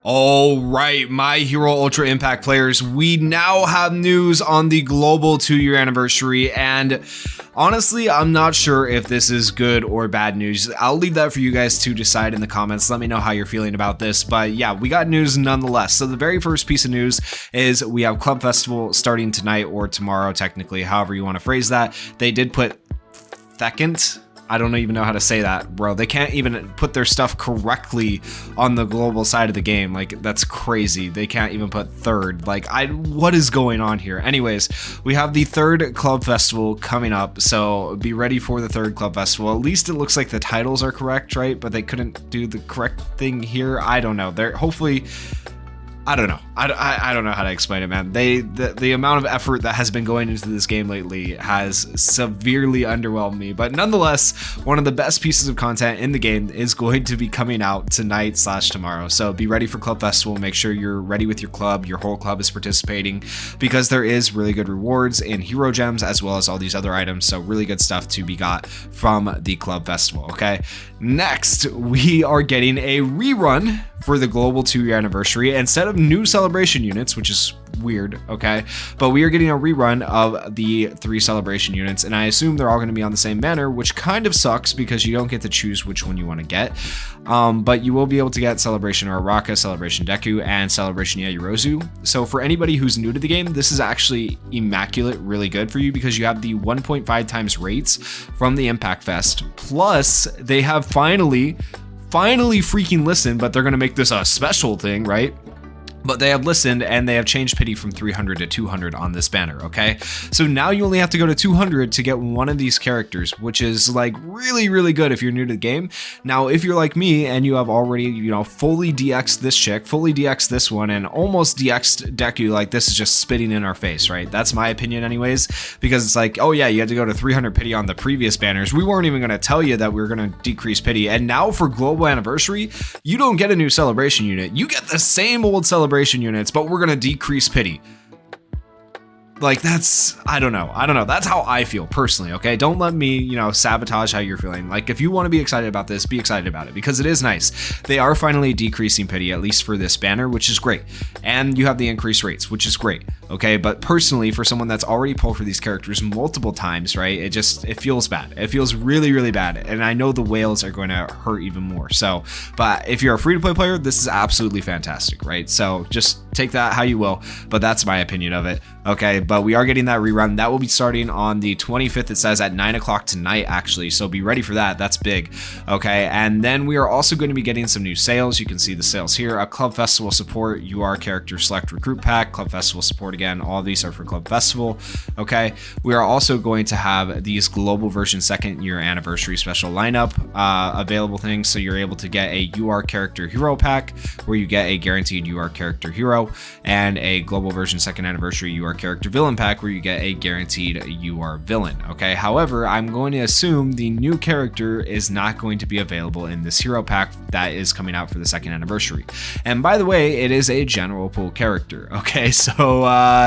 All right, My Hero Ultra Impact players, we now have news on the global 2-year anniversary, and honestly, I'm not sure if this is good or bad news. I'll leave that for you guys to decide in the comments. Let me know how you're feeling about this, but yeah, we got news nonetheless. So the very first piece of news is we have Club Festival starting tonight or tomorrow, technically, however you want to phrase that. They did put second. I don't even know how to say that, bro. They can't even put their stuff correctly on the global side of the game. Like, that's crazy. They can't even put third. Like, what is going on here? Anyways, we have the third Club Festival coming up, so be ready for the third Club Festival. At least it looks like the titles are correct, right? But they couldn't do the correct thing here. I don't know. They're hopefully... I don't know. I don't know how to explain it, man. The amount of effort that has been going into this game lately has severely underwhelmed me. But nonetheless, one of the best pieces of content in the game is going to be coming out tonight/tomorrow. So be ready for Club Festival. Make sure you're ready with your club. Your whole club is participating because there is really good rewards in hero gems as well as all these other items. So really good stuff to be got from the Club Festival. Okay. Next, we are getting a rerun for the global 2-year anniversary instead of new celebration units, which is weird, okay? But we are getting a rerun of the 3 celebration units, and I assume they're all going to be on the same banner, which kind of sucks because you don't get to choose which one you want to get. But you will be able to get Celebration Uraraka, Celebration Deku, and Celebration Yaoyorozu. So for anybody who's new to the game, this is actually immaculate, really good for you because you have the 1.5 times rates from the Impact Fest. Plus, they have finally freaking listened, but they're going to make this a special thing, right? But they have listened and they have changed pity from 300 to 200 on this banner, okay? So now you only have to go to 200 to get one of these characters, which is like really, really good if you're new to the game. Now, if you're like me and you have already, fully DX'd this chick, fully DX'd this one, and almost DX'd Deku, like this is just spitting in our face, right? That's my opinion anyways, because it's like, oh yeah, you had to go to 300 pity on the previous banners. We weren't even going to tell you that we were going to decrease pity. And now for Global Anniversary, you don't get a new celebration unit. You get the same old celebration units, but we're gonna decrease pity. Like, that's, I don't know. That's how I feel personally, okay? Don't let me, sabotage how you're feeling. Like, if you want to be excited about this, be excited about it because it is nice. They are finally decreasing pity, at least for this banner, which is great. And you have the increased rates, which is great, okay? But personally, for someone that's already pulled for these characters multiple times, right? It feels bad. It feels really, really bad. And I know the whales are going to hurt even more. So, but if you're a free-to-play player, this is absolutely fantastic, right? So just take that how you will, but that's my opinion of it, okay? But we are getting that rerun. That will be starting on the 25th, it says, at 9 o'clock tonight, actually. So be ready for that. That's big, okay? And then we are also going to be getting some new sales. You can see the sales here. A Club Festival support, UR character select recruit pack, Club Festival support again. All of these are for Club Festival, okay? We are also going to have these global version 2nd year anniversary special lineup available things. So you're able to get a UR character hero pack where you get a guaranteed UR character hero and a global version 2nd anniversary UR character villain pack where you get a guaranteed UR villain, okay? However, I'm going to assume the new character is not going to be available in this hero pack that is coming out for the 2nd anniversary. And by the way, it is a general pool character, okay? So,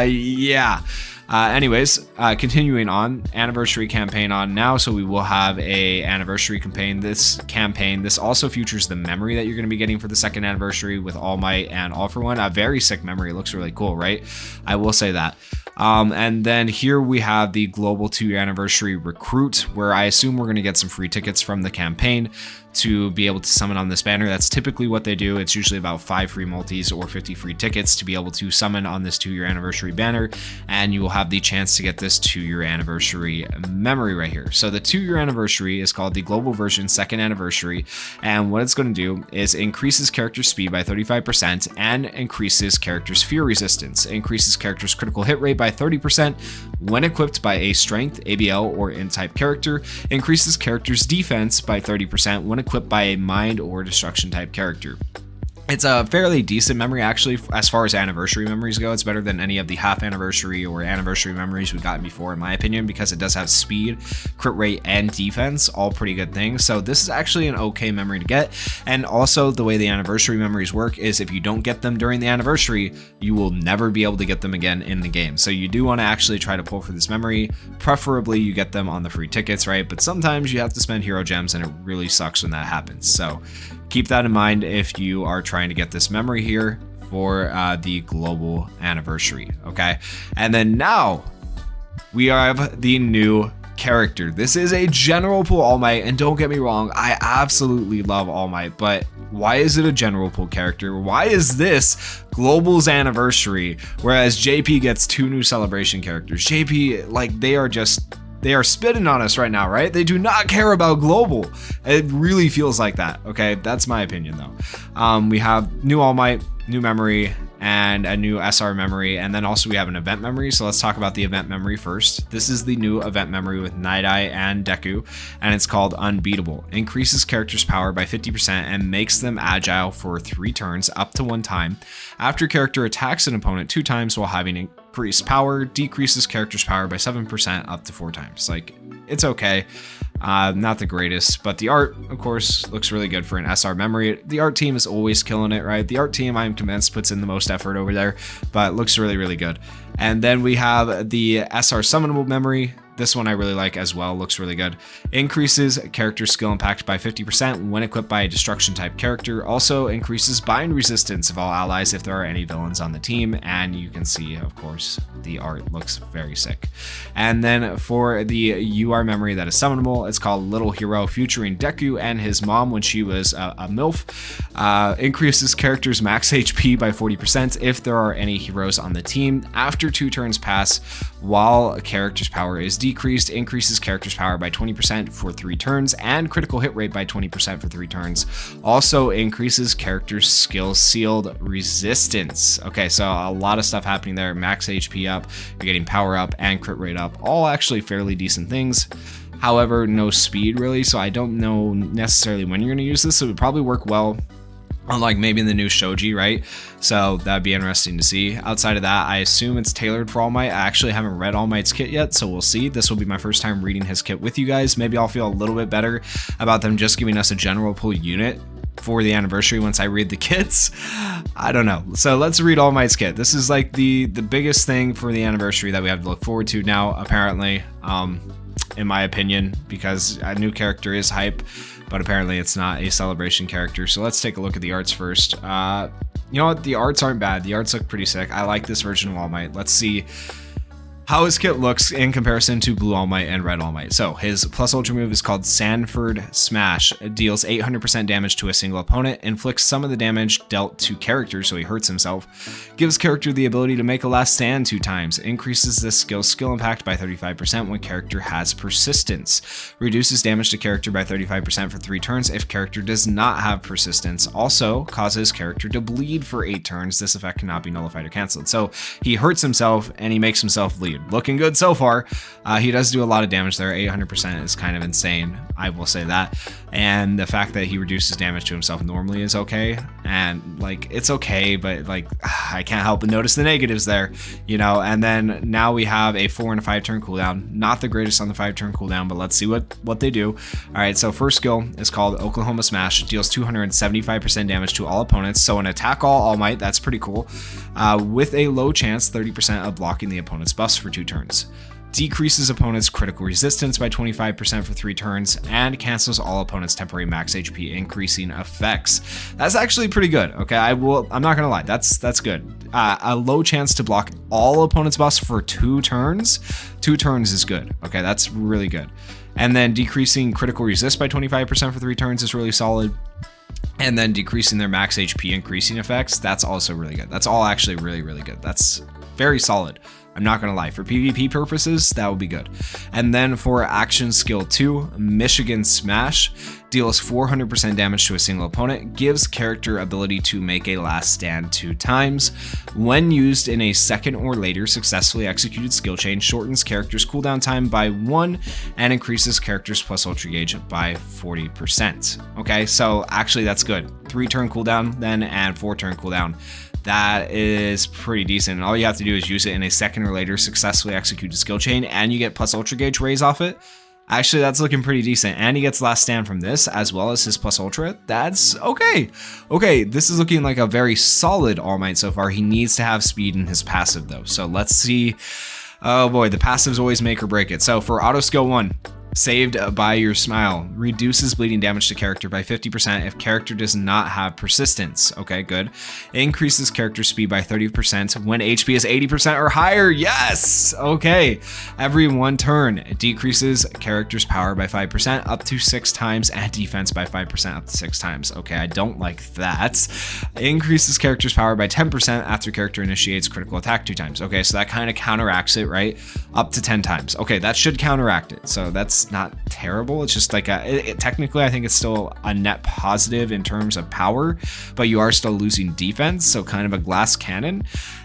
yeah. Anyways, continuing on, anniversary campaign on now, so we will have a anniversary campaign. This also features the memory that you're going to be getting for the 2nd anniversary with All Might and All For One. A very sick memory. It looks really cool, right? I will say that. And then here we have the global 2-year anniversary recruit, where I assume we're going to get some free tickets from the campaign to be able to summon on this banner. That's typically what they do. It's usually about 5 free multis or 50 free tickets to be able to summon on this 2-year anniversary banner, and you will have the chance to get this 2-year anniversary memory right here. So the 2-year anniversary is called the global version 2nd anniversary, and what it's going to do is increases character speed by 35% and increases characters fear resistance. It increases characters critical hit rate by 30% when equipped by a strength, ABL, or N-type character. It increases characters defense by 30% when equipped by a mind or destruction type character. It's a fairly decent memory, actually, as far as anniversary memories go. It's better than any of the half anniversary or anniversary memories we've gotten before, in my opinion, because it does have speed, crit rate, and defense, all pretty good things. So this is actually an okay memory to get. And also, the way the anniversary memories work is if you don't get them during the anniversary, you will never be able to get them again in the game. So you do want to actually try to pull for this memory. Preferably, you get them on the free tickets, right? But sometimes you have to spend hero gems, and it really sucks when that happens. So keep that in mind if you are trying trying to get this memory here for the global anniversary. Okay, and then now we have the new character. This is a general pool All Might, and don't get me wrong, I absolutely love All Might, but why is it a general pool character? Why is this Global's anniversary, whereas JP gets 2 new celebration characters? JP, like, they are spitting on us right now, right? They do not care about Global. It really feels like that. Okay, that's my opinion though. We have new All Might, new memory, and a new SR memory, and then also we have an event memory. So let's talk about the event memory first. This is the new event memory with Night Eye and Deku, and it's called Unbeatable. Increases characters' power by 50% and makes them agile for 3 turns up to 1 time. After character attacks an opponent 2 times while having increased power, decreases character's power by 7% up to 4 times. Like, it's okay. Not the greatest, but the art, of course, looks really good for an SR memory. The art team is always killing it, right? The art team, I'm convinced, puts in the most effort over there, but looks really, really good. And then we have the SR summonable memory. This one I really like as well, looks really good. Increases character skill impact by 50% when equipped by a destruction type character. Also increases bind resistance of all allies if there are any villains on the team. And you can see, of course, the art looks very sick. And then for the UR memory that is summonable, it's called Little Hero, featuring Deku and his mom when she was a MILF. Increases character's max HP by 40% if there are any heroes on the team. After 2 turns pass, while a character's power is decreased, increases character's power by 20% for 3 turns and critical hit rate by 20% for 3 turns. Also increases character's skill sealed resistance. Okay, so a lot of stuff happening there. Max HP up, you're getting power up and crit rate up. All actually fairly decent things. However, no speed really, so I don't know necessarily when you're going to use this. So it would probably work well on like maybe in the new Shoji, right? So that'd be interesting to see. Outside of that, I assume it's tailored for All Might. I actually haven't read All Might's kit yet, so we'll see. This will be my first time reading his kit with you guys. Maybe I'll feel a little bit better about them just giving us a general pool unit for the anniversary once I read the kits. I don't know. So let's read All Might's kit. This is like the biggest thing for the anniversary that we have to look forward to now, apparently, in my opinion, because a new character is hype, but apparently it's not a celebration character. So let's take a look at the arts first. You know what? The arts aren't bad. The arts look pretty sick. I like this version of All Might. Let's see how his kit looks in comparison to Blue All Might and Red All Might. So his plus ultra move is called Sanford Smash. It deals 800% damage to a single opponent, inflicts some of the damage dealt to character so he hurts himself, gives character the ability to make a last stand 2 times, increases this skill's skill impact by 35% when character has persistence, reduces damage to character by 35% for 3 turns if character does not have persistence, also causes character to bleed for 8 turns. This effect cannot be nullified or cancelled. So he hurts himself and he makes himself bleed. Looking good so far. He does do a lot of damage there. 800% is kind of insane, I will say that. And the fact that he reduces damage to himself normally is okay. And like, it's okay, but like, I can't help but notice the negatives there, you know. And then now we have a 4 and a 5 turn cooldown. Not the greatest on the 5 turn cooldown, but let's see what they do. All right, so first skill is called Oklahoma Smash. It deals 275% damage to all opponents. So an attack all Might, that's pretty cool. With a low chance, 30% of blocking the opponent's buffs for 2 turns. Decreases opponents' critical resistance by 25% for 3 turns, and cancels all opponents' temporary max HP increasing effects. That's actually pretty good. Okay, I'm not gonna lie, that's good. A low chance to block all opponents' buffs for 2 turns. 2 turns is good. Okay, that's really good. And then decreasing critical resist by 25% for 3 turns is really solid. And then decreasing their max HP increasing effects, that's also really good. That's all actually really, really good. That's very solid. I'm not gonna lie, for PvP purposes, that would be good. And then for action skill 2, Michigan Smash, deals 400% damage to a single opponent, gives character ability to make a last stand 2 times. When used in a second or later successfully executed skill chain, shortens character's cooldown time by 1 and increases character's plus ultra gauge by 40%. Okay, so actually that's good. 3 turn cooldown then and 4 turn cooldown. That is pretty decent. And all you have to do is use it in a second or later successfully executed skill chain, and you get plus ultra gauge raise off it. Actually, that's looking pretty decent. And he gets last stand from this, as well as his plus ultra. That's okay. Okay, this is looking like a very solid All Might so far. He needs to have speed in his passive, though. So let's see. Oh boy, the passives always make or break it. So for auto skill 1, Saved by Your Smile. Reduces bleeding damage to character by 50% if character does not have persistence. Okay, good. Increases character speed by 30% when HP is 80% or higher. Yes! Okay. Every 1 turn. It decreases character's power by 5% up to 6 times and defense by 5% up to 6 times. Okay, I don't like that. Increases character's power by 10% after character initiates critical attack 2 times. Okay, so that kind of counteracts it, right? Up to 10 times. Okay, that should counteract it. So that's not terrible. It's just like technically I think it's still a net positive in terms of power, but you are still losing defense, so kind of a glass cannon.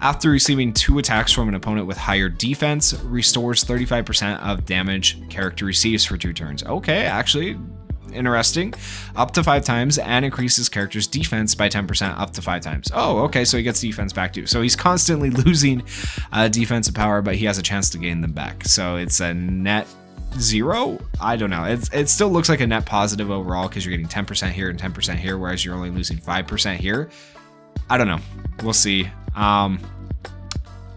After receiving 2 attacks from an opponent with higher defense, restores 35% of damage character receives for 2 turns. Okay, actually interesting. Up to 5 times, and increases character's defense by 10% up to 5 times. Oh, okay, so he gets defense back too. So he's constantly losing defensive power, but he has a chance to gain them back. So it's a net 0. I don't know. It still looks like a net positive overall because you're getting 10% here and 10% here, whereas you're only losing 5% here. I don't know. We'll see.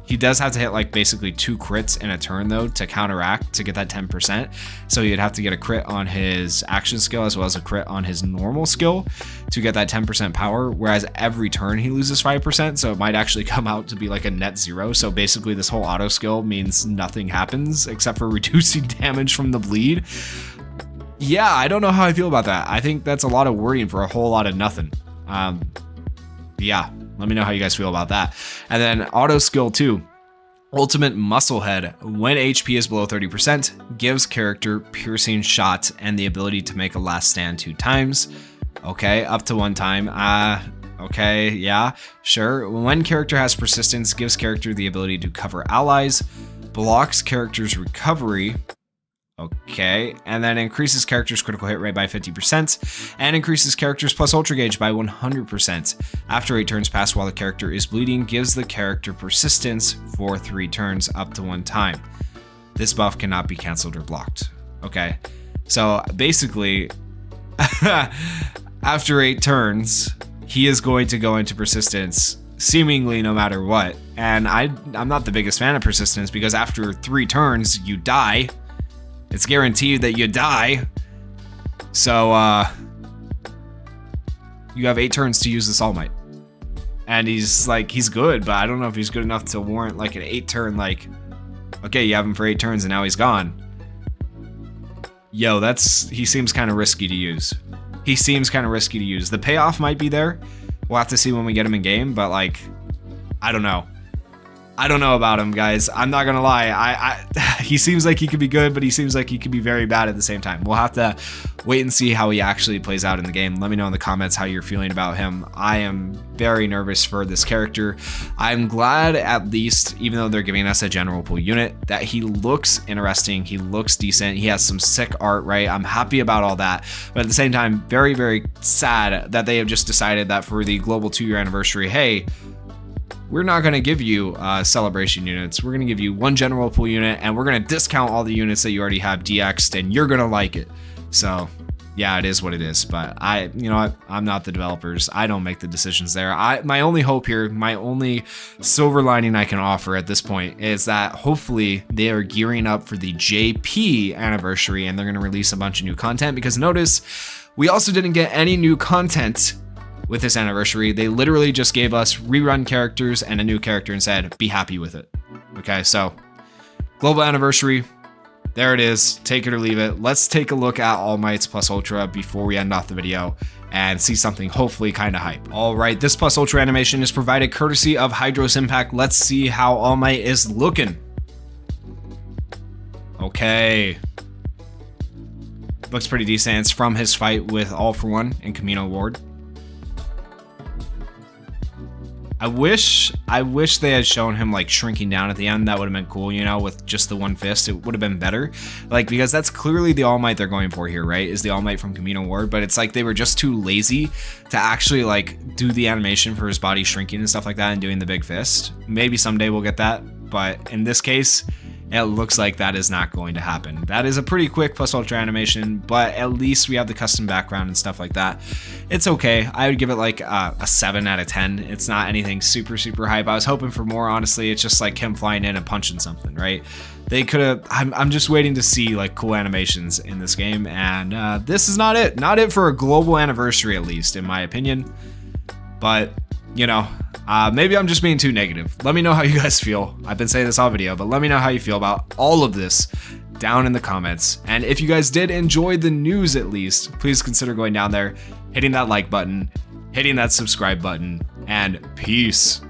He does have to hit like basically 2 crits in a turn though to counteract to get that 10%. So you'd have to get a crit on his action skill as well as a crit on his normal skill to get that 10% power. Whereas every turn he loses 5%. So it might actually come out to be like a net 0. So basically this whole auto skill means nothing happens except for reducing damage from the bleed. Yeah, I don't know how I feel about that. I think that's a lot of worrying for a whole lot of nothing. Yeah. Let me know how you guys feel about that. And then auto skill 2, Ultimate Musclehead. When HP is below 30%, gives character piercing shot and the ability to make a last stand 2 times. Okay, up to 1 time. Okay, yeah, sure. When character has persistence, gives character the ability to cover allies, blocks character's recovery. Okay, and then increases character's critical hit rate by 50% and increases character's plus ultra gauge by 100%. After 8 turns pass while the character is bleeding, gives the character persistence for 3 turns up to 1 time. This buff cannot be cancelled or blocked. Okay, so basically, after 8 turns, he is going to go into persistence seemingly no matter what. And I'm not the biggest fan of persistence because after 3 turns, you die. It's guaranteed that you die. So, you have 8 turns to use this All Might. And he's good, but I don't know if he's good enough to warrant like an 8 turn, like, okay, you have him for 8 turns and now he's gone. Yo, he seems kind of risky to use. He seems kind of risky to use. The payoff might be there. We'll have to see when we get him in game, but like, I don't know. I don't know about him, guys. I'm not gonna lie. He seems like he could be good, but he seems like he could be very bad at the same time. We'll have to wait and see how he actually plays out in the game. Let me know in the comments how you're feeling about him. I am very nervous for this character. I'm glad, at least, even though they're giving us a general pool unit, that he looks interesting. He looks decent. He has some sick art, right? I'm happy about all that. But at the same time, very, very sad that they have just decided that for the global 2-year anniversary, hey, we're not going to give you celebration units. We're going to give you 1 general pool unit, and we're going to discount all the units that you already have DX'd, and you're going to like it. So, yeah, it is what it is. But you know what? I'm not the developers. I don't make the decisions there. My only hope here, my only silver lining I can offer at this point is that hopefully they are gearing up for the JP anniversary, and they're going to release a bunch of new content. Because notice, we also didn't get any new content with this anniversary. They literally just gave us rerun characters and a new character and said, be happy with it. Okay, so global anniversary, there it is. Take it or leave it. Let's take a look at All Might's Plus Ultra before we end off the video and see something hopefully kind of hype. All right, this Plus Ultra animation is provided courtesy of Hydros Impact. Let's see how All Might is looking. Okay. Looks pretty decent. It's from his fight with All For One in Camino Ward. I wish they had shown him like shrinking down at the end. That would have been cool, you know, with just the 1 fist. It would have been better. Like, because that's clearly the All Might they're going for here, right? Is the All Might from Camino Ward. But it's like they were just too lazy to actually like do the animation for his body shrinking and stuff like that and doing the big fist. Maybe someday we'll get that. But in this case, it looks like that is not going to happen. That is a pretty quick Plus Ultra animation, but at least we have the custom background and stuff like that. It's okay. I would give it like a 7 out of 10. It's not anything super, super hype. I was hoping for more, honestly. It's just like him flying in and punching something, right? they could have. I'm just waiting to see like cool animations in this game, and this is not it. Not it for a global anniversary, at least in my opinion. But you know, maybe I'm just being too negative. Let me know how you guys feel. I've been saying this all video, but let me know how you feel about all of this down in the comments. And if you guys did enjoy the news, at least, please consider going down there, hitting that like button, hitting that subscribe button, and peace.